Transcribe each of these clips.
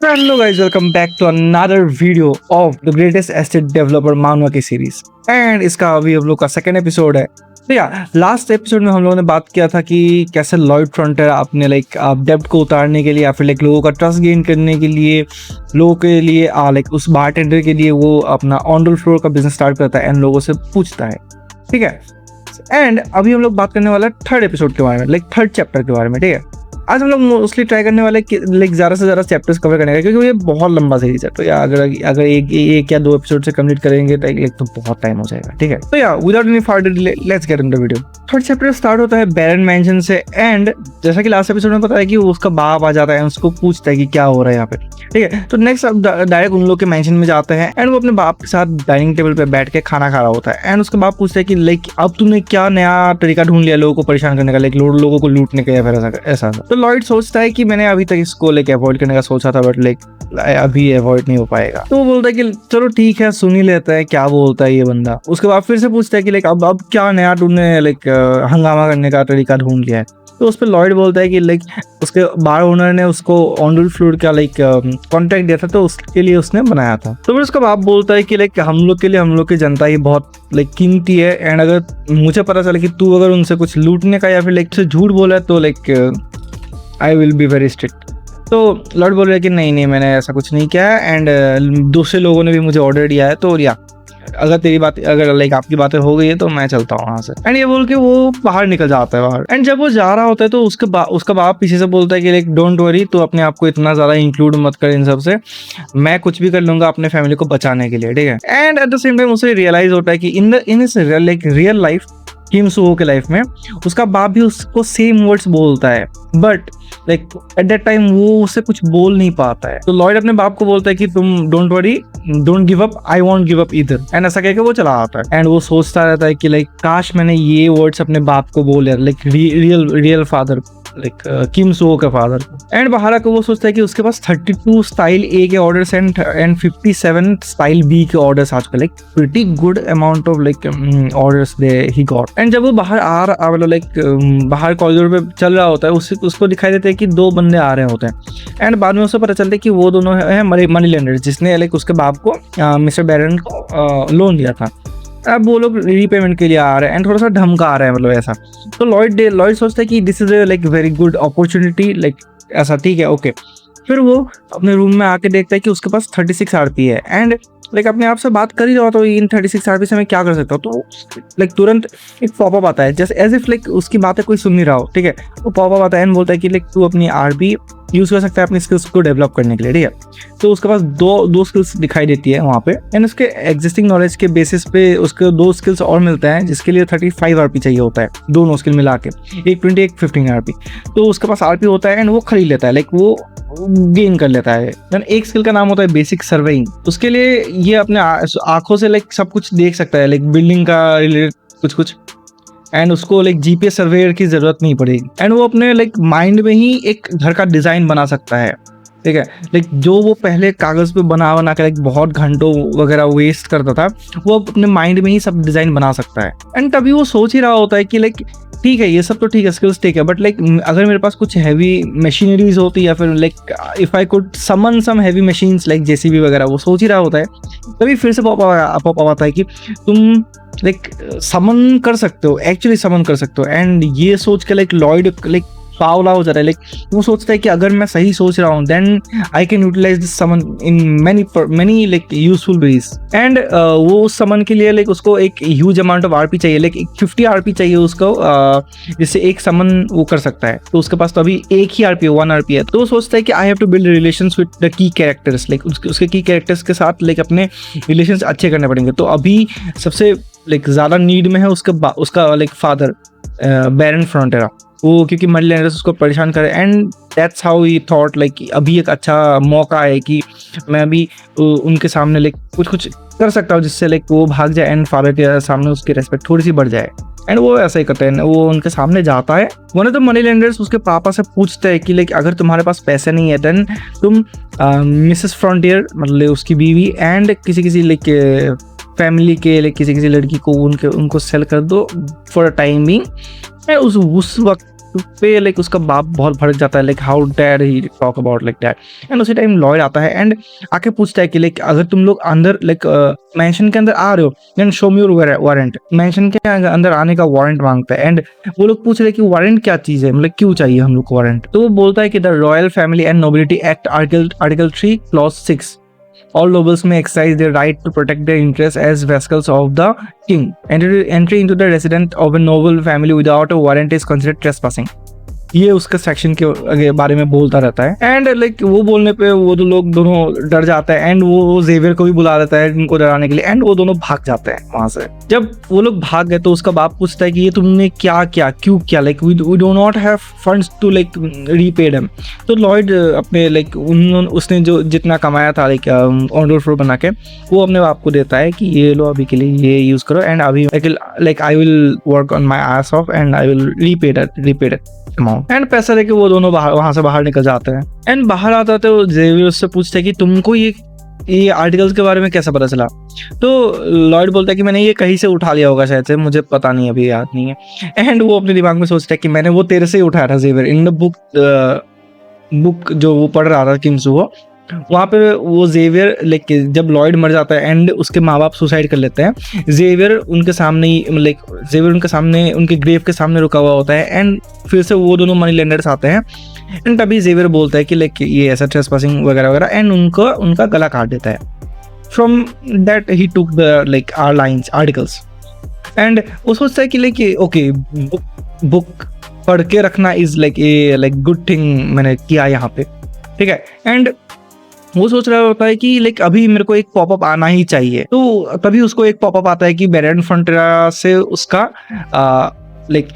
Hello guys, welcome back to another video of the greatest estate developer मानवा की series and इसका अभी हम लोग का सेकेंड एपिसोड है। तो लास्ट एपिसोड में हम लोगों ने बात किया था कि कैसे लॉयड फ्रंटियर अपने डेब्ट को उतारने के लिए या फिर लोगों का ट्रस्ट गेन करने के लिए लोगों के लिए उस बारटेंडर के लिए वो अपना ऑन द फ्लोर का बिजनेस स्टार्ट करता है एंड लोगों से पूछता है। ठीक है, एंड अभी हम लोग बात करने वाला है थर्ड एपिसोड के बारे में, थर्ड चैप्टर के बारे में। ठीक है, आज हम लोग मोस्टली ट्राई करने वाले ज़्यादा से ज़्यादा चैप्टर्स कवर करने का, क्योंकि ये बहुत लंबा सीरीज है। तो अगर एक या दो एपिसोड से कंप्लीट करेंगे तो बहुत टाइम हो जाएगा। ठीक है, तो without any further delay let's get into the video. Third chapter start होता है बैरन मैंशन से एंड जैसा कि लास्ट एपिसोड में बताया कि उसका बाप आ जाता है, उसको पूछता है कि क्या हो रहा है यहाँ पे। ठीक है, तो नेक्स्ट डायरेक्ट उन लोग के मैंशन में जाते हैं एंड वो अपने बाप के साथ डाइनिंग टेबल पे बैठ के खाना खा रहा होता है एंड उसके बाप पूछता है कि अब तुमने क्या नया तरीका ढूंढ लिया लोगों को परेशान करने का, लोगों को लूटने का या फिर ऐसा। तो लॉयड सोचता है कि मैंने अभी तक इसको अवॉइड करने का सोचा था बट अभी अवॉइड नहीं हो पाएगा। तो वो बोलता है कि चलो ठीक है, सुन ही लेता है क्या बोलता है ये बंदा। उसके बाद फिर से पूछता है कि अब क्या नया तुमने हंगामा करने का तरीका ढूंढ लिया है। तो उस पर लॉयड बोलता है कि उसके बार ओनर ने उसको ऑन द फ्लोर का कॉन्ट्रैक्ट दिया था तो उसके लिए उसने बनाया था। तो फिर उसका बाप बोलता है कि हम लोग की जनता ही बहुत कीमती है एंड अगर मुझे पता चले कि तू अगर उनसे कुछ लूटने का या फिर झूठ बोला है तो I will be very strict. तो लॉर्ड बोल रहे हैं कि नहीं मैंने ऐसा कुछ नहीं किया है एंड दूसरे लोगों ने भी मुझे ऑर्डर दिया है, तो अगर आपकी बातें हो गई है तो मैं चलता हूँ वहाँ से। एंड ये बोल के वो बाहर निकल जाता है बाहर। एंड जब वो जा रहा होता है तो उसका बाप पीछे से बोलता है कि डोंट वरी, तो अपने आप को इतना ज्यादा इंक्लूड मत कर इन सबसे, मैं कुछ भी कर लूंगा अपने फैमिली को बचाने के लिए। ठीक है, and at the same time उसे रियलाइज होता है कि इन रियल लाइफ किम सुहो के लाइफ में उसका बाप भी उसको सेम वर्ड्स बोलता है बट एट दैट टाइम वो उससे कुछ बोल नहीं पाता है। तो लॉयड अपने बाप को बोलता है कि तुम don't worry, don't give up, I want give up इधर। एंड ऐसा कहकर वो चला आता है एंड वो सोचता रहता है कि काश मैंने ये वर्ड्स अपने बाप को बोले, रियल फादर किम सुहो के फादर को। एंड बाहर आकर वो सोचता है कि उसके पास 32 स्टाइल ए के ऑर्डर्स एंड 57 स्टाइल बी के ऑर्डर्स आज कल pretty good amount of orders they he got. And जब वो बाहर बाहर कॉरिडोर पे चल रहा होता है उसको दिखाई देता है कि दो बंदे आ रहे होते हैं एंड बाद में उसे पता चलता है कि वो दोनों हैं मनी लेंडर्स जिसने उसके बाप को मिस्टर बैरन को लोन दिया था। अब वो लोग रीपेमेंट के लिए आ रहे हैं एंड थोड़ा सा धमका आ रहा है ऐसा। तो लॉयड सोचता है कि this is very good opportunity ऐसा। ठीक है, ओके। फिर वो अपने रूम में आके देखता है कि उसके पास 36 आरपी है एंड अपने आप से बात कर ही रहा तो इन 36 आरपी से मैं क्या कर सकता हूँ। तो तुरंत एक पॉपअप आता है जैसे एज इफ उसकी बातें कोई सुन नहीं रहा हो। ठीक है, वो पॉपअप आता है एंड बोलता है कि तू अपनी आरपी यूज कर सकता है अपनी स्किल्स को डेवलप करने के लिए। ठीक है, तो उसके पास दो स्किल्स दिखाई देती है वहाँ पे एंड उसके एग्जिस्टिंग नॉलेज के बेसिस पे उसके 2 स्किल्स और मिलते हैं जिसके लिए 35 आरपी चाहिए होता है, दोनों स्किल मिला के, एक 20 एक 15 आरपी। तो उसके पास आरपी होता है एंड वो खरीद लेता है, वो गेन कर लेता है। एक स्किल का नाम होता है बेसिक सर्वेइंग। उसके लिए ये अपने आंखों से सब कुछ देख सकता है, बिल्डिंग का रिलेटेड कुछ एंड उसको जीपीएस सर्वेयर की जरूरत नहीं पड़ेगी एंड वो अपने माइंड में ही एक घर का डिजाइन बना सकता है। ठीक है, जो वो पहले कागज पे बना कर बहुत घंटों वगैरह वेस्ट करता था वो अपने माइंड में ही सब डिजाइन बना सकता है। एंड तभी वो सोच ही रहा होता है कि ठीक है ये सब तो ठीक है, स्किल्स ठीक है, बट अगर मेरे पास कुछ हैवी मशीनरीज होती या फिर if I could summon some heavy machines JCB वगैरह, वो सोच ही रहा होता है। तभी फिर से पॉप आता है कि तुम समन कर सकते हो, एक्चुअली समन कर सकते हो। एंड ये सोच के लॉयड पावला हो जाता है। वो सोचता है कि अगर मैं सही सोच रहा हूँ then I can utilize this summon in many useful ways. And वो उस समन के लिए उसको एक ह्यूज अमाउंट ऑफ आरपी चाहिए, 50 आरपी चाहिए उसको, जिससे एक समन वो कर सकता है। तो उसके पास तो अभी एक ही आरपी है, 1 आरपी है। तो वो सोचता है कि I have to build relations with the key characters, उसके की कैरेक्टर्स के साथ अपने रिलेशंस अच्छे करने पड़ेंगे। तो अभी सबसे ज्यादा नीड में है उसका फादर बैरन फ्रंटियर, वो क्योंकि मनी लेंडर्स उसको परेशान करे and that's how he thought अभी एक अच्छा मौका है कि मैं अभी उनके सामने कुछ कर सकता हूँ जिससे वो भाग जाए एंड फादर के सामने उसकी रेस्पेक्ट थोड़ी सी बढ़ जाए। एंड वो ऐसा ही करते हैं, वो उनके सामने जाता है। One of the money lenders उसके पापा से पूछते हैं कि अगर तुम्हारे पास पैसे नहीं है देन तुम मिसेस फ्रंटियर उसकी बीवी एंड किसी फैमिली के किसी लड़की को उनको सेल कर दो फॉर अ टाइम बिंग। उस वक्त पे लाइक उसका बाप बहुत भड़क जाता है, like how dare he talk about like that. And उसी टाइम लॉयड आता है एंड आके पूछता है कि लाइक अगर तुम लोग अंदर लाइक मैंशन के अंदर आ रहे हो then show me your warrant. Mansion के अंदर आने का वारंट मांगता है एंड वो लोग पूछ रहे कि वारंट क्या चीज है, मतलब क्यों चाहिए हम लोग को वारंट। तो वो बोलता है कि the royal family and nobility act article 3 clause 6 all nobles may exercise their right to protect their interests as vassals of the king. Entry into the residence of a noble family without a warrant is considered trespassing. ये उसके section के बारे में बोलता रहता है and like वो बोलने पे वो दो लोग दोनों डर जाता है एंड वो जेवियर को भी बुला देता है उनको डराने के लिए एंड वो दोनों भाग जाते हैं वहां से। जब वो लोग भाग गए तो उसका बाप पूछता है कि ये तुमने क्या किया, क्यों किया, like we do not have funds to like repay them. तो लॉयड अपने लाइक उसने जो जितना कमाया था लाइक ऑनर फ्लोर बना के वो अपने बाप को देता है कि ये लो अभी के लिए ये यूज करो एंड अभी like I will work on my ass off and I will repay that amount. And पैसा लेके वो दोनों वहां से बाहर निकल जाते हैं एंड बाहर आता तो जेवियर उससे पूछते हैं कि तुमको ये आर्टिकल्स के बारे में कैसे पता चला। तो लॉयड बोलता है कि मैंने ये कहीं से उठा लिया होगा शायद से, मुझे पता नहीं, अभी याद नहीं है। एंड वो अपने दिमाग में सोचता है कि मैंने वो तेरे से ही उठाया था जेवियर, इन द बुक जो वो पढ़ रहा था किम्सू वो वहाँ पे वो जेवियर लाइक जब लॉयड मर जाता है एंड उसके माँ बाप सुसाइड कर लेते हैं, जेवियर उनके सामने उनके ग्रेव के सामने रुका हुआ होता है एंड फिर से वो दोनों मनी लेंडर्स आते हैं एंड तभी जेवियर बोलता है कि लाइक ये ऐसा ट्रेसपासिंग वगैरह वगैरह एंड उनका गला काट देता है। From that he took the like articles and वो सोचता है कि लाइक ओके बुक पढ़ के रखना इज लाइक गुड थिंग मैंने किया यहाँ पे, ठीक है। एंड वो सोच रहा होता है कि लाइक अभी मेरे को एक पॉपअप आना ही चाहिए। तो तभी उसको एक पॉपअप आता है कि बेरेन फ्रंटियरा से उसका लाइक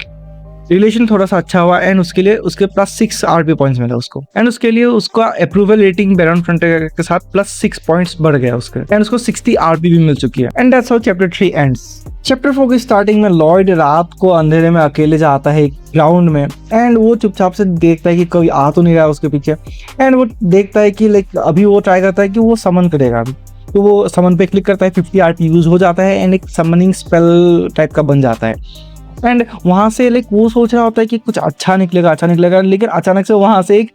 रिलेशन थोड़ा सा अच्छा हुआ एंड उसके लिए उसके +6 आरपी पॉइंट्स मिला उसको एंड उसके लिए उसका अप्रूवल रेटिंग बेरेन फ्रंटियरा के साथ +6 पॉइंट्स बढ़ गया उसके एंड उसको 60 आरपी भी मिल चुकी है। And that's how chapter 3 ends. Chapter 4 की स्टार्टिंग में लॉयड रात को अंधेरे में अकेले जाता है ग्राउंड में एंड वो चुपचाप से देखता है कि कोई आ तो नहीं रहा है उसके पीछे एंड वो देखता है कि लाइक अभी वो ट्राई करता है कि वो समन करेगा अभी। तो वो समन पे क्लिक करता है, 50 आरपी यूज हो जाता है एंड एक समनिंग स्पेल टाइप का बन जाता है एंड वहां से लाइक वो सोच रहा होता है कि कुछ अच्छा निकलेगा लेकिन अचानक से वहां से एक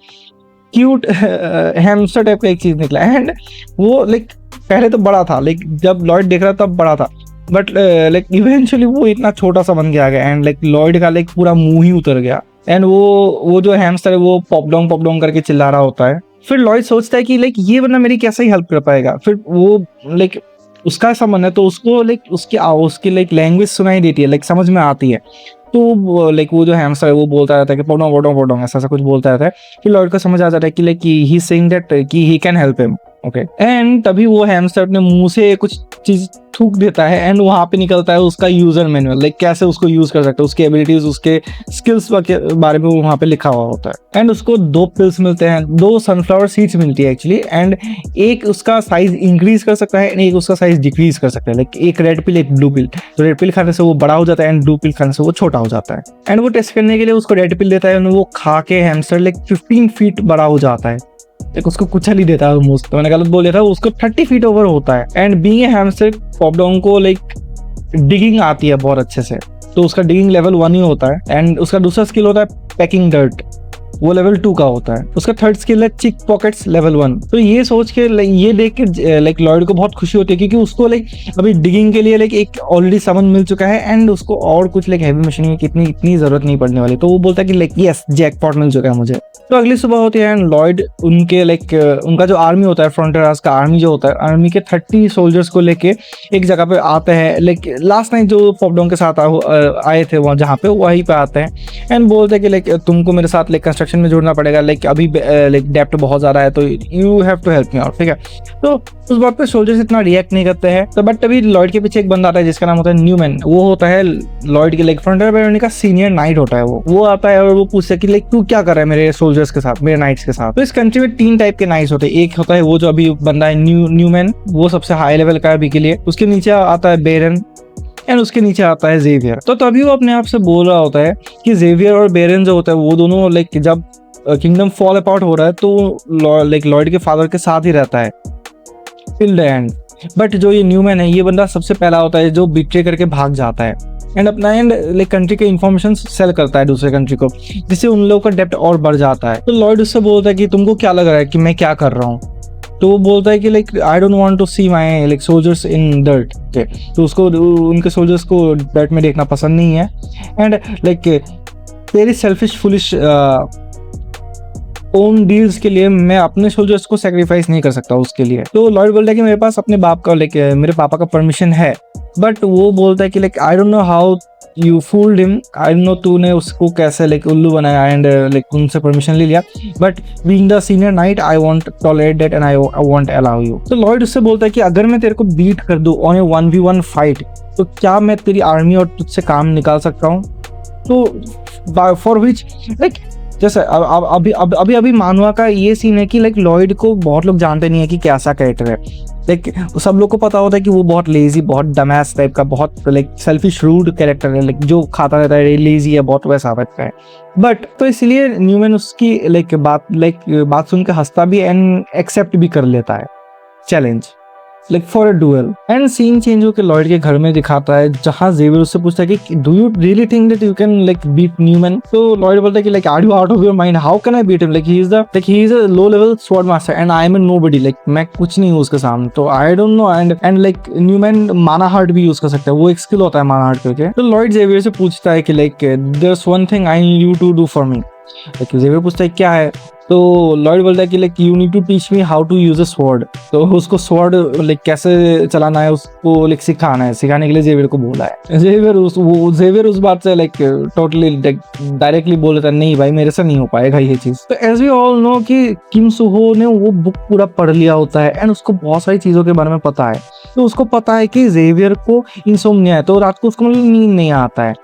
क्यूट हैमस्टर टाइप का एक चीज निकला एंड वो लाइक पहले तो बड़ा था, लाइक जब लॉयड देख रहा तब बड़ा था बट लाइक इवेंचुअली वो इतना छोटा सा बन के आ गया एंड लाइक लॉयड का लाइक पूरा मुंह ही उतर गया एंड वो जो हैमस्टर है वो पॉपडोंग करके चिल्ला रहा होता है। फिर लॉयड सोचता है कि लाइक ये बंदा मेरी कैसे ही हेल्प कर पाएगा। फिर वो लाइक उसका समन है तो उसको लाइक उसकी लाइक लैंग्वेज सुनाई देती है, लाइक समझ में आती है। तो लाइक वो जो हैमस्टर है वो बोलता रहता है कि पोडोंग ऐसा कुछ बोलता रहता है कि लॉयड को समझ आ जाता है कि लाइक ही सेइंग दैट कि he can help him, okay. And तभी वो हैमस्टर अपने मुंह से कुछ चीज थूक देता है एंड वहां पे निकलता है उसका यूजर मैनुअल, लाइक कैसे उसको यूज कर सकते हैं, उसके एबिलिटीज उसके स्किल्स के बारे में वहां पे लिखा हुआ होता है। एंड उसको 2 पिल्स मिलते हैं, 2 सनफ्लावर सीड्स मिलती है एक्चुअली एंड एक उसका साइज इंक्रीज कर सकता है एंड एक उसका साइज डिक्रीज कर सकता है, लाइक एक रेड पिल एक ब्लू पिल। तो रेड पिल खाने से वो बड़ा हो जाता है एंड ब्लू पिल खाने से वो छोटा हो जाता है। एंड वो टेस्ट करने के लिए उसको रेड पिल देता है, वो खा के हैमस्टर लाइक 15 फीट बड़ा हो जाता है, एक उसको कुचल ही देता है ऑलमोस्ट, तो मैंने गलत बोल दिया था, उसको 30 फीट ओवर होता है। एंड बीइंग ए हैमस्टर पॉपडोंग को लाइक डिगिंग आती है बहुत अच्छे से, तो उसका डिगिंग लेवल 1 ही होता है एंड उसका दूसरा स्किल होता है पैकिंग डर्ट, वो लेवल 2 का होता है। उसका थर्ड स्किल है चिक पॉकेट्स लेवल 1। तो ये सोच के ये देख के लाइक लॉयड को बहुत खुशी होती है क्योंकि उसको लाइक अभी डिगिंग के लिए लाइक एक ऑलरेडी समन मिल चुका है एंड उसको और कुछ लाइक हैवी मशीनिंग की इतनी जरूरत नहीं पड़ने वाली। तो वो बोलता है कि लाइक यस जैकपॉट मिल चुका है मुझे। तो अगली सुबह होती है एंड लॉयड उनके लाइक उनका जो आर्मी होता है फ्रंटियर्स का आर्मी जो होता है, आर्मी के 30 सोल्जर्स को लेके एक जगह पे आते हैं, लाइक लास्ट नाइट जो पॉपडोंग के साथ आए थे वहाँ जहाँ पे वहीं पे आते हैं एंड बोलते हैं कि लाइक तुमको मेरे साथ लाइक कंस्ट्रक्शन में जुड़ना पड़ेगा, लाइक अभी लाइक डेप्थ बहुत ज्यादा है तो you have to help me out, ठीक है। तो उस बात पे सोल्जर्स इतना रिएक्ट नहीं करते हैं। तो बट अभी लॉयड के पीछे एक बंदा आता है जिसका नाम होता है न्यूमैन, वो होता है लॉयड के लाइक फ्रंटियर बैरनी का सीनियर नाइट होता है। वो आता है और वो पूछता है कि लाइक तू क्या कर रहा है मेरे सोल्जर्स के साथ, मेरे नाइट्स के साथ। तो इस कंट्री में 3 टाइप के नाइट्स होते हैं, एक होता है वो जो अभी बंदा है न्यूमैन, वो सबसे हाई लेवल का है अभी के लिए, उसके नीचे आता है बेरन एंड उसके नीचे आता है जेवियर। तो तभी वो अपने आप से बोल रहा होता है कि जेवियर और बेरन जो होता है वो दोनों लाइक जब किंगडम फॉल अपार्ट हो रहा है तो लाइक लॉयड के फादर के साथ ही रहता है टिल द एंड। बट जो ये न्यूमैन है ये बंदा सबसे पहला होता है जो बिट्रे करके भाग जाता है एंड अपना एंड लाइक कंट्री के इन्फॉर्मेशन सेल करता है दूसरे कंट्री को, जिससे उन लोगों का डेप्थ और बढ़ जाता है। तो लॉयड उससे बोलता है कि तुमको क्या लग रहा है कि मैं क्या कर रहा हूँ? तो वो बोलता है कि like I don't want to see my like soldiers in dirt. तो उसको उनके सोल्जर्स को डर्ट में देखना पसंद नहीं है। एंड लाइक तेरी सेल्फिश फुलिश ओन डील्स के लिए मैं अपने सोल्जर्स को सेक्रीफाइस नहीं कर सकता उसके लिए। तो लॉयड बोलता है कि मेरे पास अपने बाप का लाइक मेरे पापा का परमिशन है, बट वो बोलता है कि like I don't know how you fooled him, I don't no तूने उसको कैसे लाइक उल्लू बनाया एंड लाइक उनसे परमिशन ले लिया, but being the senior night I want tolerate that and I want allow you. तो लॉयड उससे बोलता है कि अगर मैं तेरे को बीट कर दूं ऑन ए 1v1 फाइट, तो क्या मैं तेरी आर्मी और तुझसे काम निकाल सकता हूँ? तो फॉर विच लाइक जैसे अभी मानवा का ये सीन है कि लाइक लॉयड को बहुत लोग जानते नहीं है कि कैसा कैरेक्टर है। लाइक सब लोग को पता होता है कि वो बहुत लेजी, बहुत डमैस टाइप का, बहुत लाइक सेल्फिश रूड कैरेक्टर है, लाइक जो खाता रहता है, लेजी है, बहुत वैसा रहता है। बट तो इसलिए न्यूमैन उसकी लाइक बात सुन के हंसता भी एंड एक्सेप्ट भी कर लेता है challenge like for a duel. And scene change होकर लॉयड के घर में दिखाता है, जहां जेवियर उससे पूछता है कि do you really think that you can like beat Newman? तो लॉयड बोलता है कि like are you out of your mind, how can I beat him, like he is a low level sword master and I am a nobody, like मैं कुछ नहीं हूँ उसके सामने, तो I don't know. And like Newman mana heart भी use कर सकता है, वो एक स्किल होता है माना हार्ट करके। तो लॉयड जेवियर से पूछता है कि like there is one thing I need you to do for me. Like Xavier पूछता है क्या है? तो लॉयड बोलता है कि like you need to teach me how to use a sword. तो उसको स्वॉर्ड लाइक कैसे चलाना है उसको लाइक सिखाना है, सिखाने के लिए जेवियर को बोला है। जेवियर उस बात से लाइक टोटली डायरेक्टली बोल देता है नहीं भाई मेरे से नहीं हो पाएगा ये चीज। तो एज वी ऑल नो कि किम सुहो ने वो बुक पूरा पढ़ लिया होता है एंड उसको बहुत सारी चीजों के बारे में पता है। तो उसको पता है कि जेवियर को इंसोम्निया है, तो रात को उसको मतलब नींद नहीं आता है।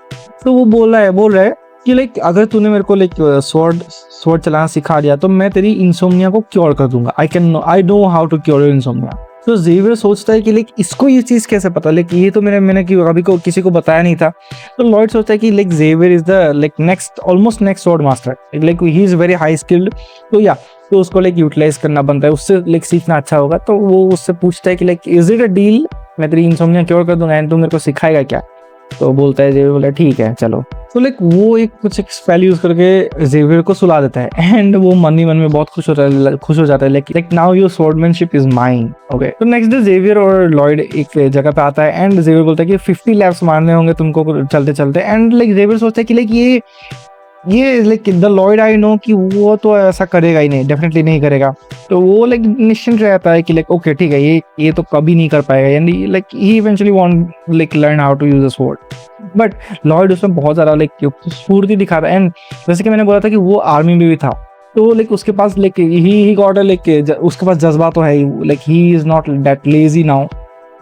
तो वो बोल रहा है कि लाइक अगर तूने मेरे को लाइक स्वॉर्ड चलाना सिखा दिया तो मैं तेरी इंसोम्निया को क्योर कर दूंगा, I know how to cure your insomnia. तो जेवियर सोचता है कि लाइक इसको ये चीज कैसे पता, लाइक ये तो मैंने अभी को किसी को बताया नहीं था। तो लॉयड सोचता है कि like Xavier is the like almost next sword master, like he is very high skilled. तो उसको लाइक यूटिलाइज करना बनता है, उससे लाइक सीखना अच्छा होगा। तो वो उससे पूछता है कि like is it a deal, मैं तेरी इंसोम्निया क्योर कर दूंगा एंड तू मेरे को सिखाएगा क्या? तो बोलता है जेवियर, बोला ठीक है चलो। तो लाइक वो कुछ एक स्पेल यूज करके जेवियर को सुला देता है एंड वो मन ही मन में बहुत खुश हो जाता है like now your swordsmanship is mine. Okay, तो नेक्स्ट डे जेवियर और लॉयड एक जगह पे आता है एंड जेवियर बोलता है कि 50 लैप्स मारने होंगे तुमको चलते चलते। एंड लाइक जेवियर सोचता है कि लाइक ये like the Lloyd I know कि वो तो ऐसा करेगा ही नहीं, डेफिनेटली नहीं करेगा। तो वो लाइक निश्चिंत रहता है कि लाइक ओके ठीक है, ये तो कभी नहीं कर पाएगा, यानी like he eventually want like learn how to use the sword. But Lloyd उसमें बहुत ज्यादा लाइक स्फूर्ति दिखाता है एंड जैसे कि मैंने बोला था कि वो आर्मी में भी था, तो लाइक उसके पास लाइक ही गॉट लाइक उसके पास जज्बा तो है ही, like he is not that lazy now,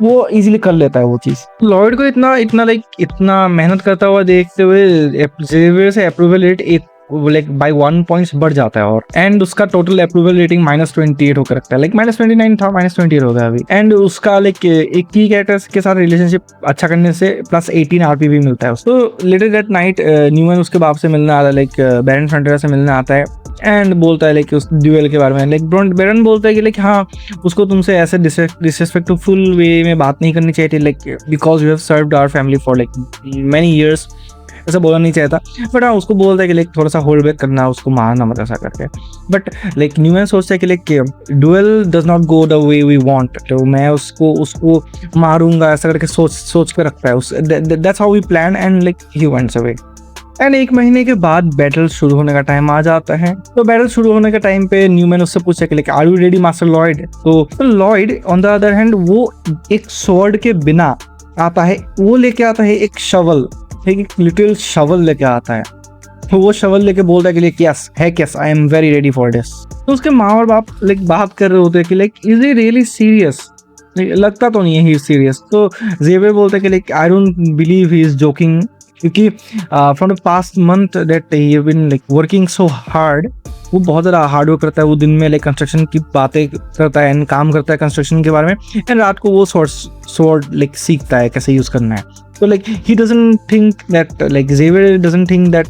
वो इजीली कर लेता है वो चीज। लॉयड को इतना मेहनत करता हुआ देखते हुए जेवियर से approval rate like by 1 points बढ़ जाता है और एंड उसका टोटल अप्रूवल रेटिंग -28 होकर रखता है, लाइक -29 था, -28 हो गया अभी। एंड उसका लाइक एक की कैरेक्टर्स के साथ रिलेशनशिप अच्छा करने से +18 RP भी मिलता है उसको। तो लेटर दैट नाइट न्यूमैन उसके बाप से मिलने आता है, लाइक बैरन फ्रंटियर से मिलने आता है एंड बोलता है लाइक उस ड्यूएल के बारे में। लाइक बैरन बोलता है कि लाइक हाँ उसको तुमसे ऐसे डिसरिस्पेक्टफुल वे में बात नहीं करनी चाहिए थी, like because you have served our family for like many years, ऐसा बोलना नहीं चाहता। बट हाँ उसको बोलता है कि लाइक थोड़ा सा होल्ड बैक करना, उसको मारना मत ऐसा करके। बट लाइक न्यूमैन सोचता है कि like duel does not go the way we want, तो मैं उसको मारूंगा ऐसा करके सोच के रखता है। That's how we plan and like he wents away. And 1 महीने के बाद बैटल शुरू होने का टाइम आ जाता है। तो बैटल शुरू होने के टाइम पे न्यूमैन उससे पूछता है कि like are you ready master Lloyd? तो Lloyd on the other hand वो एक स्वॉर्ड के बिना आता है, वो लेके आता है एक शवल, एक लिटिल शवल लेके आता है। तो वो शवल लेके बोलता है कि like yes I am very ready for this. तो उसके माँ और बाप लाइक बात कर रहे होते हैं कि like is he really serious, लगता तो नहीं है ही सीरियस। तो जेवियर बोलता है कि like I don't believe he is joking, क्योंकि from the past month that he have been like working so hard, वो बहुत ज़्यादा हार्ड वर्क करता है, वो दिन में लाइक कंस्ट्रक्शन की बातें करता है एंड काम करता है कंस्ट्रक्शन के बारे में, एंड रात को वो स्वॉर्ड लाइक सीखता है कैसे यूज़ करना है। तो like he doesn't think that like Xavier doesn't think that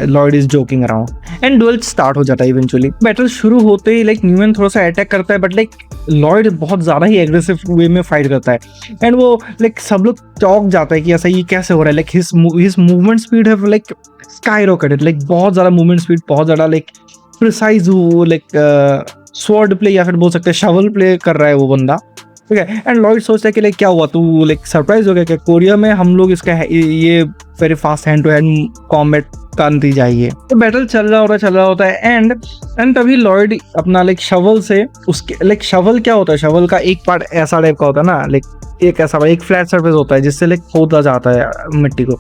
Lloyd is joking around and duel start हो जाता है इवेंचुअली। बैटल शुरू होते ही लाइक न्यूमैन थोड़ा सा अटैक करता है, बट लाइक लॉयड बहुत ज़्यादा ही एग्रेसिव वे में फाइट करता है एंड वो लाइक सब लोग चौंक जाता है कि ऐसा ये कैसे हो रहा है। लाइक हिज मूवमेंट स्पीड है लाइक स्काईरॉकेटेड, लाइक बहुत ज़्यादा मूवमेंट स्पीड, बहुत ज़्यादा लाइक प्रिसाइज वो लाइक स्वॉर्ड प्ले या फिर बोल सकते हैं शवल प्ले कर रहा है वो बंदा, ठीक है। एंड लॉयड सोचता है कि लाइक क्या हुआ, तू लाइक सरप्राइज हो गया क्या, कोरिया में हम लोग इसका ये very fast hand to hand combat का नतीजा ही है। तो बैटल चल रहा होता है एंड तभी लॉयड अपना लाइक शवल से उसके लाइक शवल क्या होता है, शवल का एक पार्ट ऐसा टाइप का होता है ना, लाइक एक ऐसा एक फ्लैट सरफेस होता है जिससे लाइक खोदा जाता है मिट्टी को।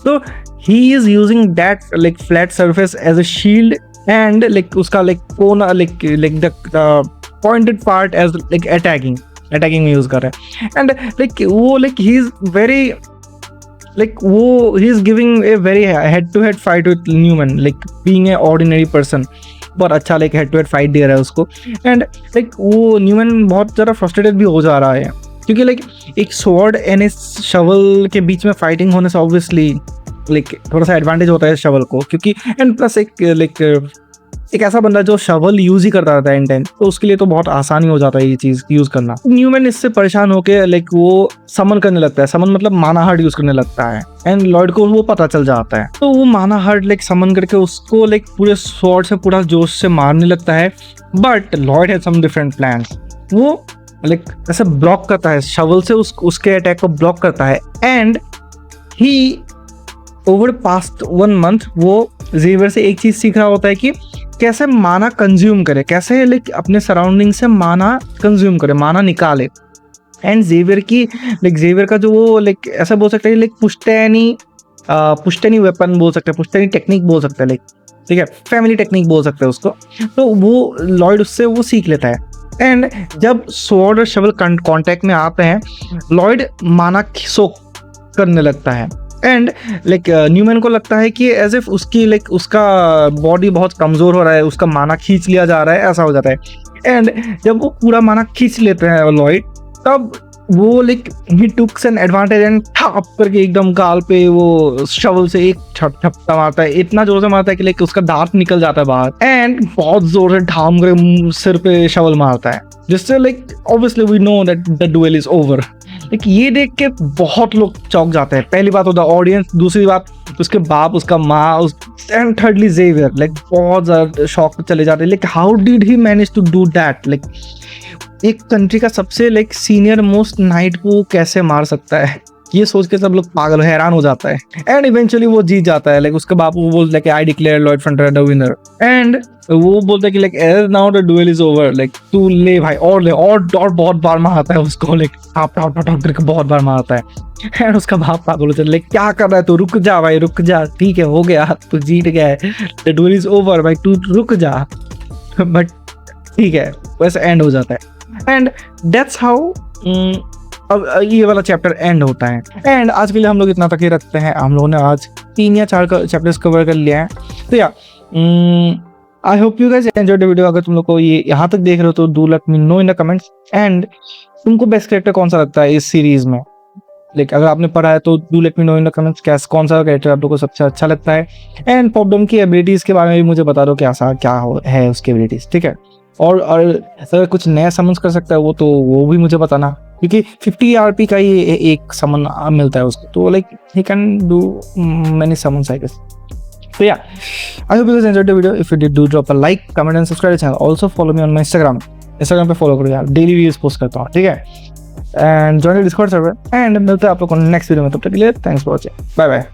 तो he is using that like flat surface as a shield and like उसका लाइक कोना like the pointed part as like attacking में यूज कर रहा है। एंड लाइक वो like he is very like वो he is giving a very head to head fight with Newman, like being an ordinary person. बहुत अच्छा like head to head fight दे रहा है उसको एंड लाइक वो न्यूमैन बहुत ज़्यादा फ्रस्ट्रेटेड भी हो जा रहा है क्योंकि लाइक एक स्वॉर्ड एंड इस शवल के बीच में फाइटिंग होने से ऑब्वियसली लाइक थोड़ा सा एडवांटेज होता है शवल को, क्योंकि एंड प्लस एक ऐसा बंदा जो शवल यूज ही करता रहता है इंटेंट, तो उसके लिए तो बहुत आसानी हो जाता है ये चीज यूज करना। न्यूमैन इससे परेशान होकर लाइक वो समन करने लगता है, समन मतलब माना हार्ट यूज करने लगता है एंड लॉयड को वो पता चल जाता है। तो वो माना हार्ट लाइक समन करके उसको लाइक पूरे स्वॉर्ड से पूरा जोश से मारने लगता है, but Lloyd had some different plans. वो लाइक ऐसे ब्लॉक करता है शवल से उसके अटैक को ब्लॉक करता है and he over past 1 month वो जेवियर से एक चीज सीख रहा होता है कि कैसे माना कंज्यूम करे, कैसे लाइक अपने सराउंडिंग से माना कंज्यूम करे, माना निकाले। एंड जेवियर का जो वो लाइक ऐसा बोल सकते हैं लाइक पुश्तैनी वेपन बोल सकते हैं, पुश्तैनी टेक्निक बोल सकते हैं, लाइक ठीक है फैमिली टेक्निक बोल सकते हैं उसको। तो वो लॉयड उससे वो सीख लेता है एंड जब स्वॉर्ड और शवल कांटेक्ट में आते हैं लॉयड माना सोक करने लगता है एंड लाइक न्यूमैन को लगता है कि एज इफ उसकी लाइक उसका बॉडी बहुत कमज़ोर हो रहा है, उसका माना खींच लिया जा रहा है, ऐसा हो जाता है। एंड जब वो पूरा माना खींच लेते हैं लॉयड, तब वो like he takes an advantage and ठप करके एकदम गाल पे वो शवल से एक ठपका मारता है, इतना जोर से मारता है कि लाइक उसका दांत निकल जाता है बाहर एंड बहुत जोर से ढाम कर सिर पे शवल मारता है, जिससे like obviously we know that the duel is over. Like ये देख के बहुत लोग चौंक जाते हैं, पहली बात होता है ऑडियंस, दूसरी बात उसके बाप, उसका माँ, एंड थर्डली जेवियर लाइक बहुत ज़्यादा शॉक में चले जाते हैं। Like how did he manage to do that, like एक कंट्री का सबसे लाइक सीनियर मोस्ट नाइट को कैसे मार सकता है, ये सोच के सब लोग पागल हैरान हो जाता है। एंड इवेंचुअली वो जीत जाता है, लाइक उसके बाप वो बोलता है कि I declare Lloyd Frontier the winner and वो बोलता है कि like now the duel is over, like तू ले भाई और ले और बहुत बार मारता है उसको, लाइक टाप करके बहुत बार मारता है एंड उसका बाप पागल हो जाता है, लाइक क्या कर रहा है तू, रुक जा भाई रुक जा, ठीक है हो गया तू जीत गया है, द डुएल इज ओवर भाई तू रुक जा। बट ठीक है वैसे एंड हो जाता है एंड दैट्स हाउ अब ये वाला चैप्टर एंड होता है। एंड आज के लिए हम लोग इतना तक ही रखते हैं, हम लोगों ने आज 3 या 4 चैप्टर्स कवर कर लिया है। तो या I hope you guys enjoyed the video. अगर तुम लोग को ये यहाँ तक देख रहे हो तो do let me know in the comments and तुमको बेस्ट कैरेक्टर कौन सा लगता है इस सीरीज में, लाइक अगर आपने पढ़ा है तो do let me know in the comments कौन सा कैरेक्टर आप लोग को सबसे अच्छा लगता है। एंड पॉपडम की एबिलिटीज के बारे में भी मुझे बता दो क्या है उसकी एबिलिटीज, ठीक है। और अगर कुछ नया समन्स कर सकता है वो भी मुझे बताना, क्योंकि 50 आरपी का ही एक समन मिलता है उसको, तो like he can do many summons I guess. So yeah, I hope you guys enjoyed the video. If you did, do drop a like, comment and subscribe to the channel. Also follow me on my Instagram पे follow करो यार, daily videos post करता हूँ, ठीक है। And join the Discord server and मिलते हैं आप लोग को नेक्स्ट वीडियो में, तब तक के लिए thanks for watching, bye bye.